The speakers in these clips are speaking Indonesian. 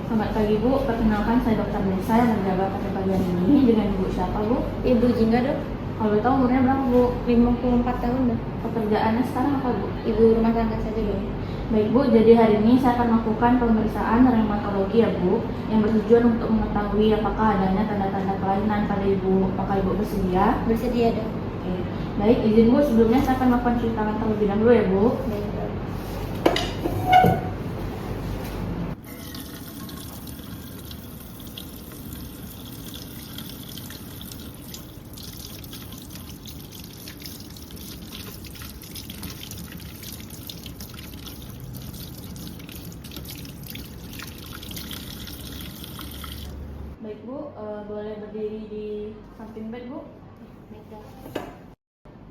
Selamat pagi Bu, perkenalkan saya Dr. Nesa yang menjabat pada pagi ini. Dengan Ibu siapa Bu? Ibu Jingga dok, Kalau tahu umurnya berapa Bu? 54 tahun dok. Pekerjaannya sekarang apa Bu? Ibu rumah tangga saja dok. Baik Bu, jadi hari ini saya akan melakukan pemeriksaan reumatologi ya Bu, yang bertujuan untuk mengetahui apakah adanya tanda-tanda kelainan pada Ibu. Apakah Ibu bersedia? Bersedia dok. Oke. Baik, izin Bu, sebelumnya saya akan melakukan cuci tangan terlebih dahulu ya Bu. Baik dok. Baik Bu, boleh berdiri di samping bed Bu. Baik dok.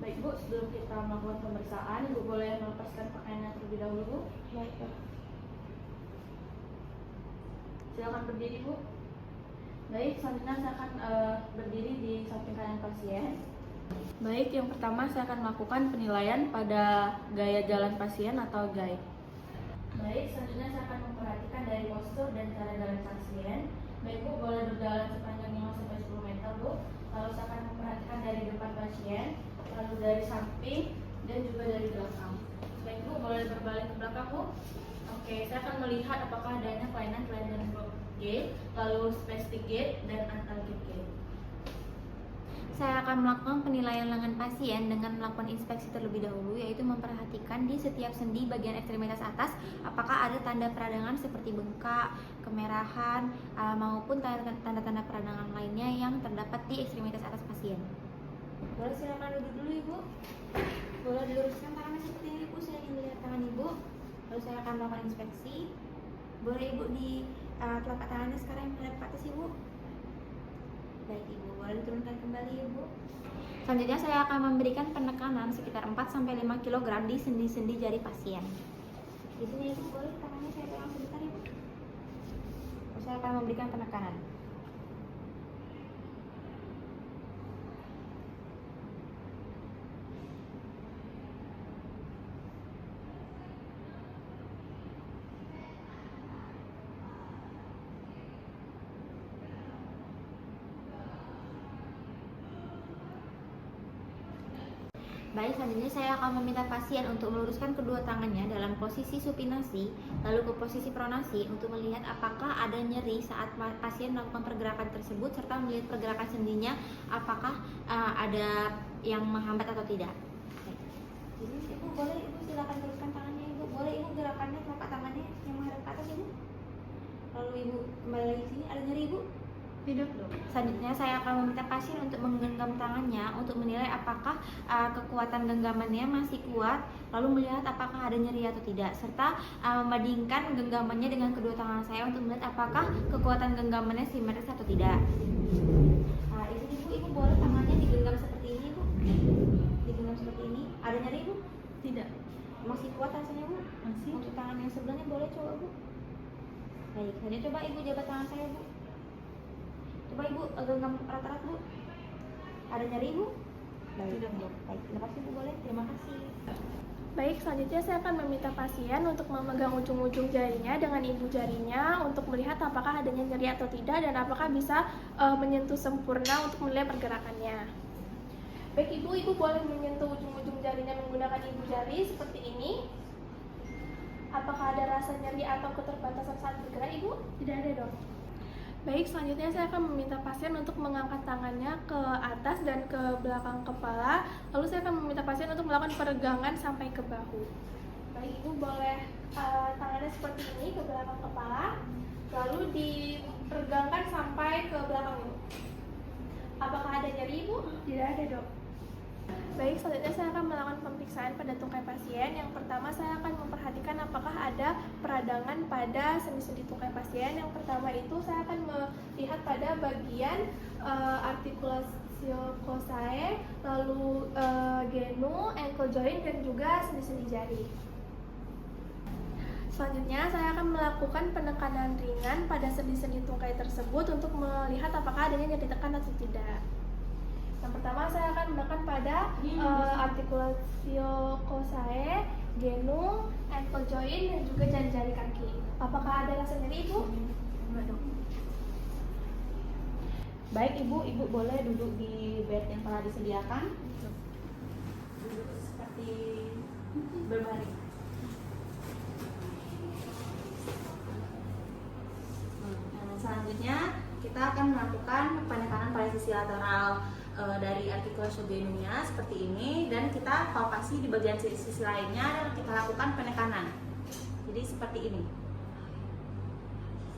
Baik Bu, sebelum kita melakukan pemeriksaan, Ibu boleh melepaskan pakaiannya terlebih dahulu Bu. Baik dok. Silakan berdiri Bu. Baik, selanjutnya saya akan berdiri di samping kanan pasien. Baik, yang pertama saya akan melakukan penilaian pada gaya jalan pasien atau gait. Baik, selanjutnya saya akan memperhatikan dari postur dan cara jalan pasien. Baik Bu, boleh berjalan sepanjang 5-10 meter Bu. Lalu saya akan memperhatikan dari depan pasien, lalu dari samping, dan juga dari belakang. Baik Bu, boleh berbalik ke belakang Bu. Oke, saya akan melihat apakah adanya kelainan-kelainan gait, lalu spastic gait, dan antalgic gait. Saya akan melakukan penilaian lengan pasien dengan melakukan inspeksi terlebih dahulu, yaitu memperhatikan di setiap sendi bagian ekstremitas atas apakah ada tanda peradangan seperti bengkak, kemerahan, maupun tanda-tanda peradangan lainnya yang terdapat di ekstremitas atas pasien. Boleh silakan duduk dulu Ibu. Boleh diluruskan tangannya seperti ini Ibu, saya ingin lihat tangan Ibu. Lalu saya akan melakukan inspeksi. Boleh Ibu di telapak tangannya sekarang menghadap ke atas Ibu. Baik Ibu, boleh diturunkan kembali Ibu. Selanjutnya saya akan memberikan penekanan sekitar 4-5 kg di sendi-sendi jari pasien. Di sini Ibu, boleh tangannya saya pegang sebentar Ibu. Saya akan memberikan penekanan. Baik, selanjutnya saya akan meminta pasien untuk meluruskan kedua tangannya dalam posisi supinasi, lalu ke posisi pronasi untuk melihat apakah ada nyeri saat pasien melakukan pergerakan tersebut, serta melihat pergerakan sendinya apakah ada yang menghambat atau tidak. Baik. Jadi Ibu, boleh Ibu silakan teruskan tangannya Ibu. Boleh Ibu gerakannya telapak tangannya yang menghadap ke atas Ibu. Lalu Ibu kembali lagi sini, ada nyeri Ibu? Tidak dok. Selanjutnya saya akan meminta pasien untuk menggenggam tangannya untuk menilai apakah kekuatan genggamannya masih kuat, lalu melihat apakah ada nyeri atau tidak, serta membandingkan genggamannya dengan kedua tangan saya untuk melihat apakah kekuatan genggamannya simetris atau tidak. Nah, ini Ibu boleh tangannya digenggam seperti ini Ibu. Digenggam seperti ini. Ada nyeri Ibu? Tidak. Masih kuat rasanya Bu? Masih. Untuk tangan yang sebelahnya boleh coba Bu. Baik, hanya coba Ibu jabat tangan saya Bu. Coba Ibu genggam erat-erat Bu. Ada nyeri Ibu? Baik. Tidak Bu. Baik, terima kasih Bu, boleh. Terima kasih. Baik, selanjutnya saya akan meminta pasien untuk memegang ujung-ujung jarinya dengan ibu jarinya untuk melihat apakah adanya nyeri atau tidak dan apakah bisa menyentuh sempurna untuk menilai pergerakannya. Baik Ibu boleh menyentuh ujung-ujung jarinya menggunakan ibu jari seperti ini. Apakah ada rasa nyeri atau keterbatasan saat bergerak Ibu? Tidak ada dok. Baik, selanjutnya saya akan meminta pasien untuk mengangkat tangannya ke atas dan ke belakang kepala. Lalu saya akan meminta pasien untuk melakukan peregangan sampai ke bahu. Baik, Ibu boleh tangannya seperti ini ke belakang kepala. Lalu diperegangkan sampai ke belakang Ibu. Apakah ada nyeri Ibu? Tidak ada dok. Baik, selanjutnya saya akan melakukan pemeriksaan pada tungkai pasien. Yang pertama saya akan memperhatikan apakah ada peradangan pada sendi-sendi tungkai pasien. Yang pertama itu saya akan melihat pada bagian artikulasi coxae, lalu genu, ankle joint, dan juga sendi-sendi jari. Selanjutnya saya akan melakukan penekanan ringan pada sendi-sendi tungkai tersebut untuk melihat apakah adanya nyeri tekan atau tidak. Yang pertama saya akan menekan pada artikulasi coxae, genu, ankle joint, dan juga jari-jari kaki. Apakah ada rasa nyeri, Ibu? Baik Ibu, Ibu boleh duduk di bed yang telah disediakan. Duduk seperti berbaring. Selanjutnya kita akan melakukan penekanan pada sisi lateral dari artikulasi genunya seperti ini, dan kita palpasi di bagian sisi lainnya dan kita lakukan penekanan. Jadi seperti ini.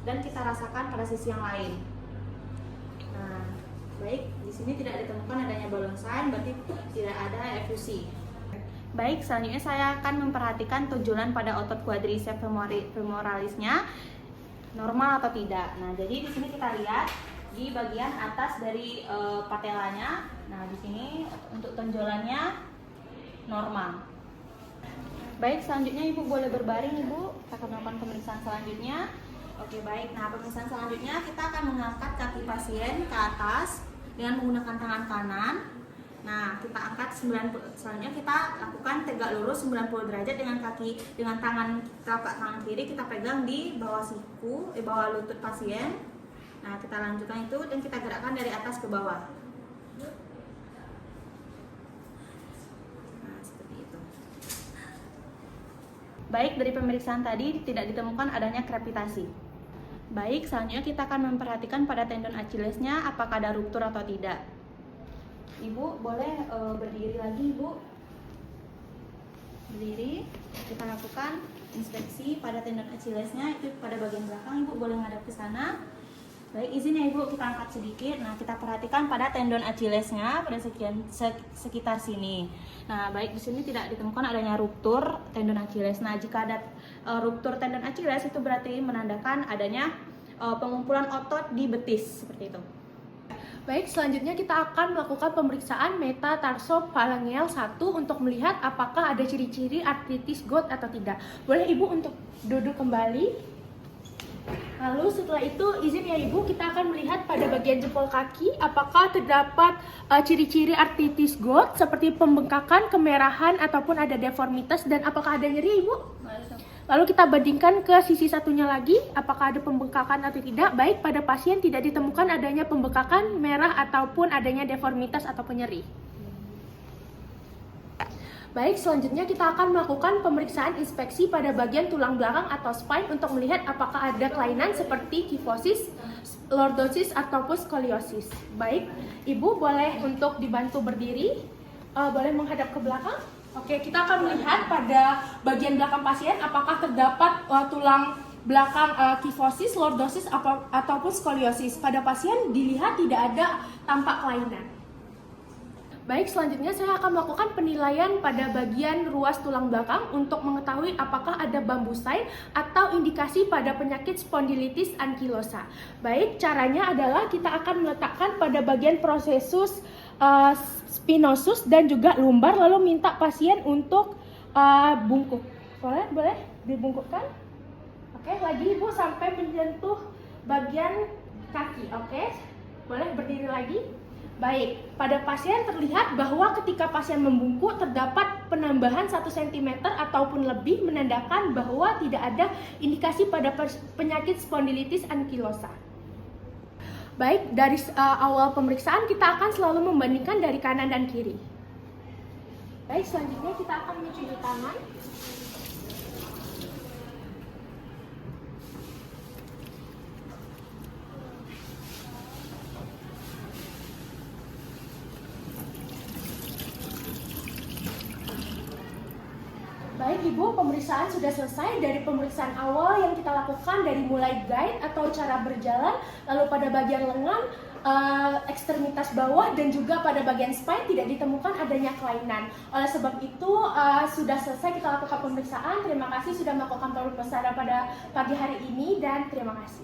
Dan kita rasakan pada sisi yang lain. Nah, baik, di sini tidak ditemukan adanya balloon sign, berarti tidak ada efusi. Baik, selanjutnya saya akan memperhatikan tonjolan pada otot quadriceps femoralisnya normal atau tidak. Nah, jadi di sini kita lihat di bagian atas dari patelanya. Nah, di sini untuk tonjolannya normal. Baik, selanjutnya Ibu boleh berbaring, Ibu. Kita akan melakukan pemeriksaan selanjutnya. Oke, baik. Nah, pemeriksaan selanjutnya kita akan mengangkat kaki pasien ke atas dengan menggunakan tangan kanan. Nah, kita angkat 90. Selanjutnya kita lakukan tegak lurus 90 derajat dengan tangan telapak tangan kiri kita pegang di bawah siku, di bawah lutut pasien. Nah, kita lanjutkan itu dan kita gerakkan dari atas ke bawah. Nah, seperti itu. Baik, dari pemeriksaan tadi tidak ditemukan adanya krepitasi. Baik, selanjutnya kita akan memperhatikan pada tendon Achillesnya apakah ada ruptur atau tidak. Ibu boleh berdiri lagi, Ibu. Berdiri. Kita lakukan inspeksi pada tendon Achillesnya, itu pada bagian belakang. Ibu boleh ngadap ke sana. Baik, izin ya Ibu, kita angkat sedikit. Nah, kita perhatikan pada tendon Achillesnya pada sekitar sini. Nah, baik, di sini tidak ditemukan adanya ruptur tendon Achilles. Nah, jika ada ruptur tendon Achilles itu berarti menandakan adanya pengumpulan otot di betis seperti itu. Baik, selanjutnya kita akan melakukan pemeriksaan metatarsofalangeal 1 untuk melihat apakah ada ciri-ciri artritis gout atau tidak. Boleh Ibu untuk duduk kembali. Lalu setelah itu izin ya Ibu, kita akan melihat pada bagian jempol kaki apakah terdapat ciri-ciri artritis gout seperti pembengkakan, kemerahan, ataupun ada deformitas, dan apakah ada nyeri, Ibu? Lalu kita bandingkan ke sisi satunya lagi, apakah ada pembengkakan atau tidak. Baik, pada pasien tidak ditemukan adanya pembengkakan, merah, ataupun adanya deformitas ataupun nyeri. Baik, selanjutnya kita akan melakukan pemeriksaan inspeksi pada bagian tulang belakang atau spine untuk melihat apakah ada kelainan seperti kifosis, lordosis, ataupun skoliosis. Baik, Ibu boleh untuk dibantu berdiri, boleh menghadap ke belakang. Oke, kita akan melihat pada bagian belakang pasien apakah terdapat tulang belakang kifosis, lordosis, ataupun skoliosis. Pada pasien dilihat tidak ada tampak kelainan. Baik, selanjutnya saya akan melakukan penilaian pada bagian ruas tulang belakang untuk mengetahui apakah ada bambu sign atau indikasi pada penyakit spondylitis ankylosa. Baik, caranya adalah kita akan meletakkan pada bagian prosesus spinosus dan juga lumbar, lalu minta pasien untuk bungkuk. Boleh dibungkukkan. Oke, lagi Ibu sampai menyentuh bagian kaki. Oke, boleh berdiri lagi. Baik, pada pasien terlihat bahwa ketika pasien membungkuk terdapat penambahan 1 cm ataupun lebih, menandakan bahwa tidak ada indikasi pada penyakit spondylitis ankylosa. Baik, dari awal pemeriksaan kita akan selalu membandingkan dari kanan dan kiri. Baik, selanjutnya kita akan mencuci tangan. Baik Ibu, pemeriksaan sudah selesai. Dari pemeriksaan awal yang kita lakukan dari mulai guide atau cara berjalan, lalu pada bagian lengan, ekstremitas bawah dan juga pada bagian spine tidak ditemukan adanya kelainan. Oleh sebab itu sudah selesai kita lakukan pemeriksaan. Terima kasih sudah melakukan pemeriksaan pada pagi hari ini dan terima kasih.